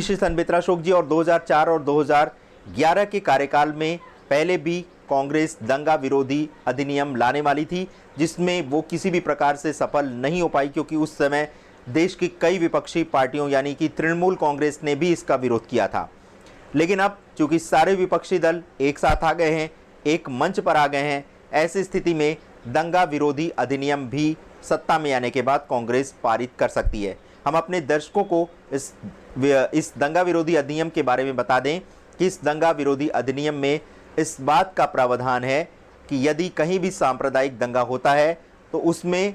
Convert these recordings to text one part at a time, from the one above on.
श्री संबित्रा अशोक जी, और 2004 और 2011 के कार्यकाल में पहले भी कांग्रेस दंगा विरोधी अधिनियम लाने वाली थी, जिसमें वो किसी भी प्रकार से सफल नहीं हो पाई, क्योंकि उस समय देश की कई विपक्षी पार्टियों यानी कि तृणमूल कांग्रेस ने भी इसका विरोध किया था। लेकिन अब चूंकि सारे विपक्षी दल एक साथ आ गए हैं, एक मंच पर आ गए हैं, ऐसी स्थिति में दंगा विरोधी अधिनियम भी सत्ता में आने के बाद कांग्रेस पारित कर सकती है। हम अपने दर्शकों को इस दंगा विरोधी अधिनियम के बारे में बता दें कि इस दंगा विरोधी अधिनियम में इस बात का प्रावधान है कि यदि कहीं भी सांप्रदायिक दंगा होता है तो उसमें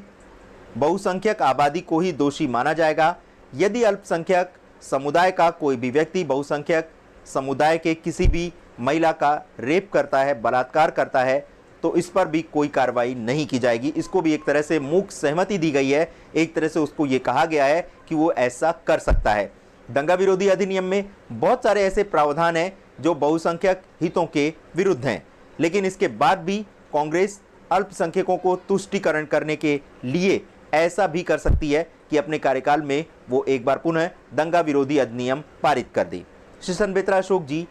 बहुसंख्यक आबादी को ही दोषी माना जाएगा। यदि अल्पसंख्यक समुदाय का कोई भी व्यक्ति बहुसंख्यक समुदाय के किसी भी महिला का रेप करता है, बलात्कार करता है, तो इस पर भी कोई कार्रवाई नहीं की जाएगी। इसको भी एक तरह से मूक सहमति दी गई है, एक तरह से उसको ये कहा गया है कि वो ऐसा कर सकता है। दंगा विरोधी अधिनियम में बहुत सारे ऐसे प्रावधान हैं जो बहुसंख्यक हितों के विरुद्ध हैं, लेकिन इसके बाद भी कांग्रेस अल्पसंख्यकों को तुष्टीकरण करने के लिए ऐसा भी कर सकती है कि अपने कार्यकाल में वो एक बार पुनः दंगा विरोधी अधिनियम पारित कर दे। श्री संबित्रा अशोक जी,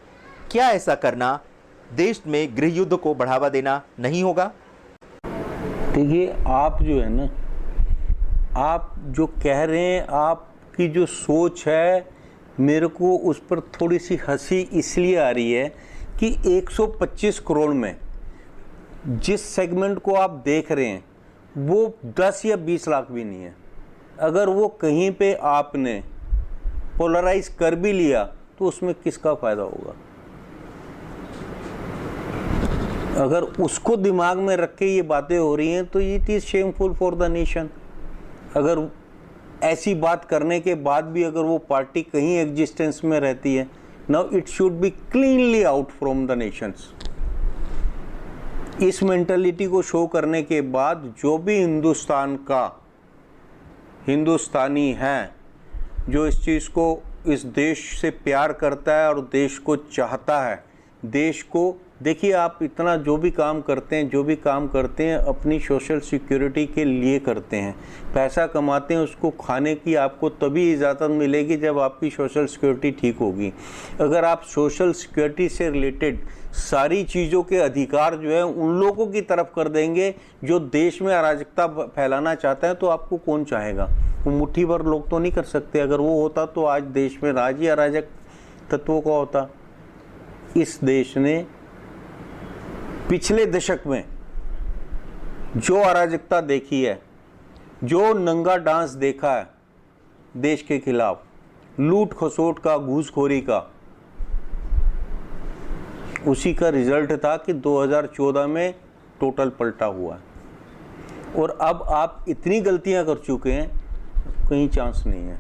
क्या ऐसा करना देश में गृह युद्ध को बढ़ावा देना नहीं होगा? देखिए, आप जो है ना, आप जो कह रहे हैं, आपकी जो सोच है, मेरे को उस पर थोड़ी सी हंसी इसलिए आ रही है कि 125 करोड़ में जिस सेगमेंट को आप देख रहे हैं वो 10 या 20 लाख भी नहीं है। अगर वो कहीं पे आपने पोलराइज कर भी लिया तो उसमें किसका फायदा होगा? अगर उसको दिमाग में रख के ये बातें हो रही हैं तो it is shameful for the nation. अगर ऐसी बात करने के बाद भी अगर वो पार्टी कहीं एग्जिस्टेंस में रहती है, now it should be cleanly out from the Nations. इस मेंटालिटी को शो करने के बाद जो भी हिंदुस्तान का हिंदुस्तानी है, जो इस चीज़ को, इस देश से प्यार करता है और देश को चाहता है, देश को, देखिए आप इतना जो भी काम करते हैं अपनी सोशल सिक्योरिटी के लिए करते हैं। पैसा कमाते हैं, उसको खाने की आपको तभी इजाज़त मिलेगी जब आपकी सोशल सिक्योरिटी ठीक होगी। अगर आप सोशल सिक्योरिटी से रिलेटेड सारी चीज़ों के अधिकार जो है उन लोगों की तरफ कर देंगे जो देश में अराजकता फैलाना चाहते हैं, तो आपको कौन चाहेगा? वो मुट्ठी भर लोग तो नहीं कर सकते। अगर वो होता तो आज देश में राज ही अराजक तत्वों का होता। इस देश ने पिछले दशक में जो अराजकता देखी है, जो नंगा डांस देखा है देश के खिलाफ, लूट खसोट का, घूसखोरी का, उसी का रिजल्ट था कि 2014 में टोटल पलटा हुआ है। और अब आप इतनी गलतियां कर चुके हैं, कहीं चांस नहीं है।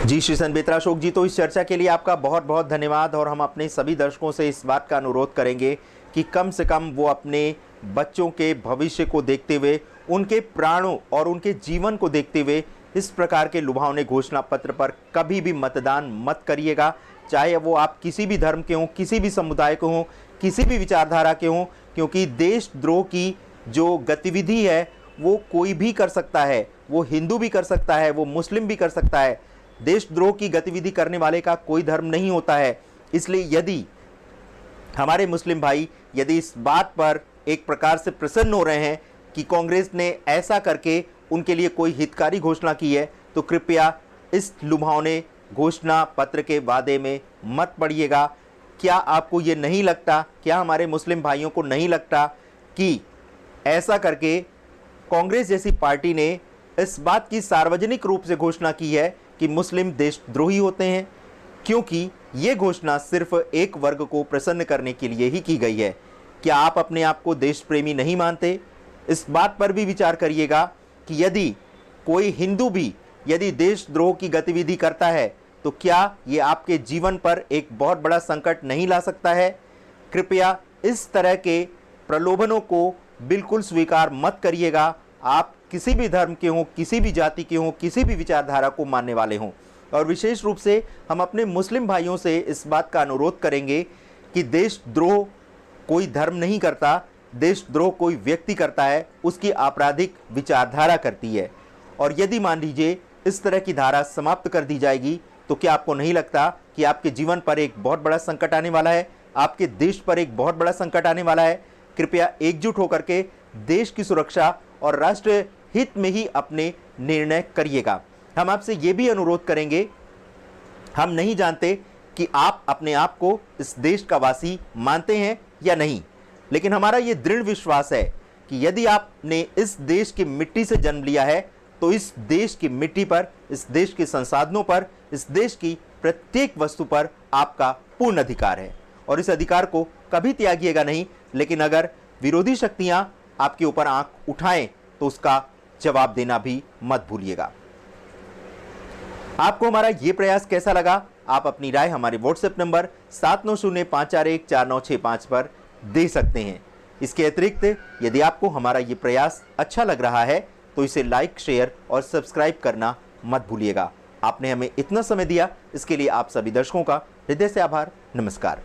जी श्री संबित्रा अशोक जी, तो इस चर्चा के लिए आपका बहुत बहुत धन्यवाद। और हम अपने सभी दर्शकों से इस बात का अनुरोध करेंगे कि कम से कम वो अपने बच्चों के भविष्य को देखते हुए, उनके प्राणों और उनके जीवन को देखते हुए इस प्रकार के लुभावने घोषणा पत्र पर कभी भी मतदान मत करिएगा, चाहे वो आप किसी भी धर्म के हों, किसी भी समुदाय के हों, किसी भी विचारधारा के हों, क्योंकि देशद्रोह की जो गतिविधि है वो कोई भी कर सकता है। वो हिंदू भी कर सकता है, वो मुस्लिम भी कर सकता है। देशद्रोह की गतिविधि करने वाले का कोई धर्म नहीं होता है। इसलिए यदि हमारे मुस्लिम भाई यदि इस बात पर एक प्रकार से प्रसन्न हो रहे हैं कि कांग्रेस ने ऐसा करके उनके लिए कोई हितकारी घोषणा की है, तो कृपया इस लुभावने घोषणा पत्र के वादे में मत पड़िएगा। क्या आपको ये नहीं लगता, क्या हमारे मुस्लिम भाइयों को नहीं लगता कि ऐसा करके कांग्रेस जैसी पार्टी ने इस बात की सार्वजनिक रूप से घोषणा की है कि मुस्लिम देशद्रोही होते हैं, क्योंकि ये घोषणा सिर्फ एक वर्ग को प्रसन्न करने के लिए ही की गई है। क्या आप अपने आप को देश प्रेमी नहीं मानते? इस बात पर भी विचार करिएगा कि यदि कोई हिंदू भी यदि देशद्रोह की गतिविधि करता है तो क्या ये आपके जीवन पर एक बहुत बड़ा संकट नहीं ला सकता है? कृपया इस तरह के प्रलोभनों को बिल्कुल स्वीकार मत करिएगा। आप किसी भी धर्म के हों, किसी भी जाति के हों, किसी भी विचारधारा को मानने वाले हों। और विशेष रूप से हम अपने मुस्लिम भाइयों से इस बात का अनुरोध करेंगे कि देशद्रोह कोई धर्म नहीं करता, देशद्रोह कोई व्यक्ति करता है, उसकी आपराधिक विचारधारा करती है। और यदि मान लीजिए इस तरह की धारा समाप्त कर दी जाएगी तो क्या आपको नहीं लगता कि आपके जीवन पर एक बहुत बड़ा संकट आने वाला है, आपके देश पर एक बहुत बड़ा संकट आने वाला है? कृपया एकजुट होकर के देश की सुरक्षा और राष्ट्र हित में ही अपने निर्णय करिएगा। हम आपसे ये भी अनुरोध करेंगे, हम नहीं जानते कि आप अपने आप को इस देश का वासी मानते हैं या नहीं, लेकिन हमारा ये दृढ़ विश्वास है कि यदि आपने इस देश की मिट्टी से जन्म लिया है तो इस देश की मिट्टी पर, इस देश के संसाधनों पर, इस देश की प्रत्येक वस्तु पर आपका पूर्ण अधिकार है और इस अधिकार को कभी त्यागिएगा नहीं। लेकिन अगर विरोधी शक्तियां आपके ऊपर आंख उठाएं तो उसका जवाब देना भी मत भूलिएगा। आपको हमारा यह प्रयास कैसा लगा? आप अपनी राय हमारे व्हाट्सएप नंबर 7905414965 पर दे सकते हैं। इसके अतिरिक्त यदि आपको हमारा ये प्रयास अच्छा लग रहा है तो इसे लाइक, शेयर और सब्सक्राइब करना मत भूलिएगा। आपने हमें इतना समय दिया, इसके लिए आप सभी दर्शकों का हृदय से आभार। नमस्कार।